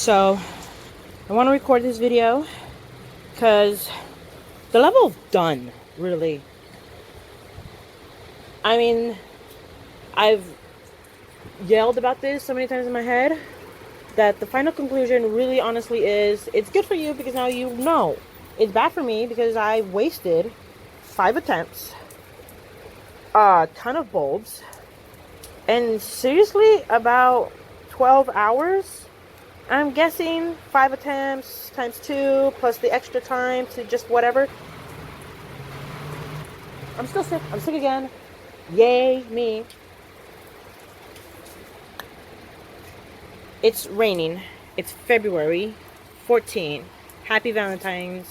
So I want to record this video because the level of done, really. I mean, I've yelled about this so many times in my head that the final conclusion really honestly is it's good for you because now you know. It's bad for me because I wasted 5 attempts, a ton of bulbs, and seriously about 12 hours. I'm guessing 5 attempts times 2 plus the extra time to just whatever. I'm still sick. I'm sick again. Yay, me. It's raining. It's February 14. Happy Valentine's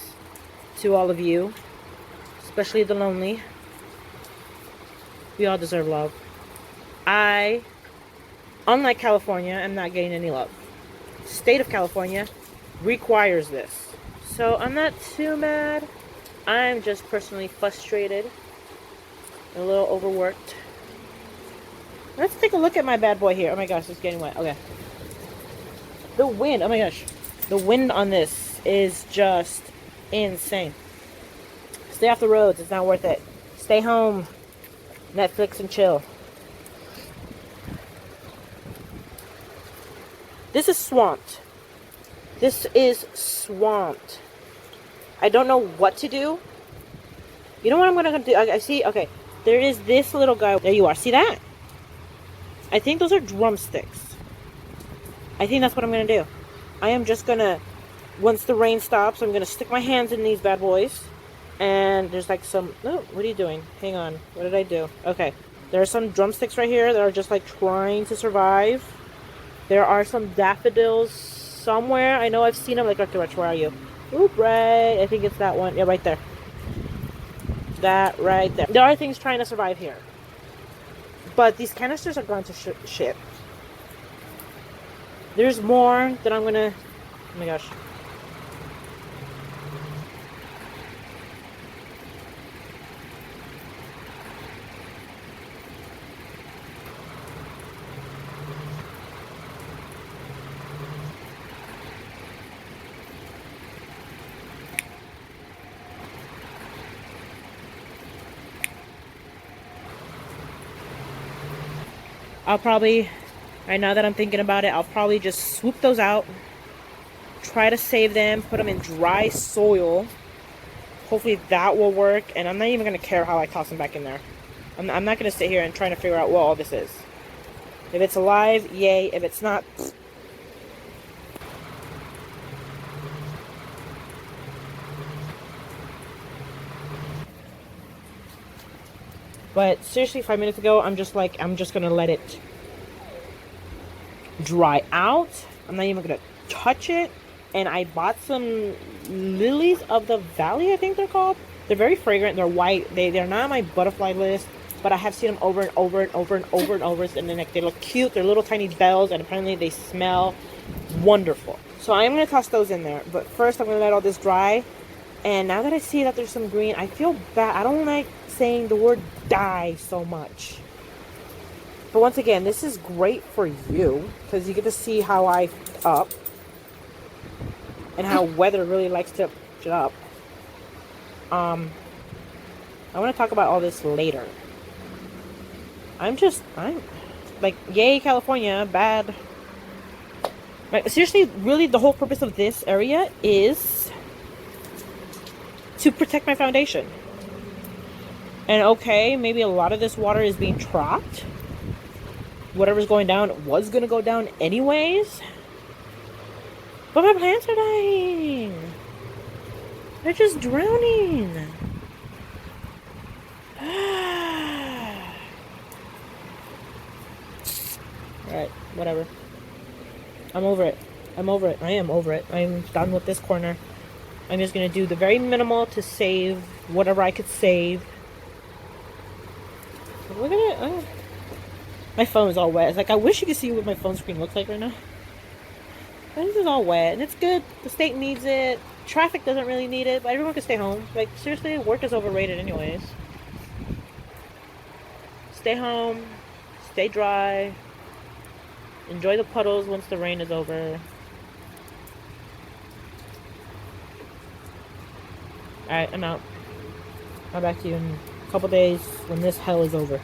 to all of you, especially the lonely. We all deserve love. I, unlike California, am not getting any love. State of California requires this. So I'm not too mad. I'm just personally frustrated. A little overworked. Let's take a look at my bad boy here. Oh my gosh, it's getting wet. Okay. The wind. Oh my gosh. The wind on this is just insane. Stay off the roads. It's not worth it. Stay home. Netflix and chill. This is swamped. This is swamped. I don't know what to do. You know what I'm going to do? I see. Okay. There is this little guy. There you are. See that? I think those are drumsticks. I think that's what I'm going to do. I am just going to, once the rain stops, I'm going to stick my hands in these bad boys. And there's like some, no, what are you doing? Hang on. What did I do? Okay. There are some drumsticks right here that are just like trying to survive. There are some daffodils somewhere. I know I've seen them. Like, where are you? Oop, right. I think it's that one. Yeah, right there. That right there. There are things trying to survive here. But these canisters are going to shit. There's more that I'm gonna... Oh my gosh. I'll probably... Right now that I'm thinking about it, I'll probably just swoop those out. Try to save them. Put them in dry soil. Hopefully that will work. And I'm not even going to care how I toss them back in there. I'm not going to sit here and try to figure out what all this is. If it's alive, yay. If it's not... But seriously, 5 minutes ago, I'm just going to let it dry out. I'm not even going to touch it. And I bought some lilies of the valley, I think they're called. They're very fragrant. They're white. They're not on my butterfly list, but I have seen them over and over and over and over and over. And then they look cute. They're little tiny bells, and apparently they smell wonderful. So I am going to toss those in there. But first, I'm going to let all this dry. And now that I see that there's some green, I feel bad. I don't like saying the word die so much. But once again, this is great for you because you get to see how I up and how weather really likes to shut up. I want to talk about all this later. I'm like, yay, California, bad. Like, seriously, really, the whole purpose of this area is to protect my foundation. And okay, maybe a lot of this water is being trapped. Whatever's going down was going to go down anyways. But my plants are dying. They're just drowning. Alright, whatever. I'm over it. I'm over it. I am over it. I'm done with this corner. I'm just going to do the very minimal to save whatever I could save. Look at it. Oh. My phone is all wet. It's like, I wish you could see what my phone screen looks like right now. But this is all wet, and it's good. The state needs it. Traffic doesn't really need it, but everyone can stay home. Like, seriously, work is overrated anyways. Stay home. Stay dry. Enjoy the puddles once the rain is over. Alright, I'm out. I'll back to you in a couple days when this hell is over.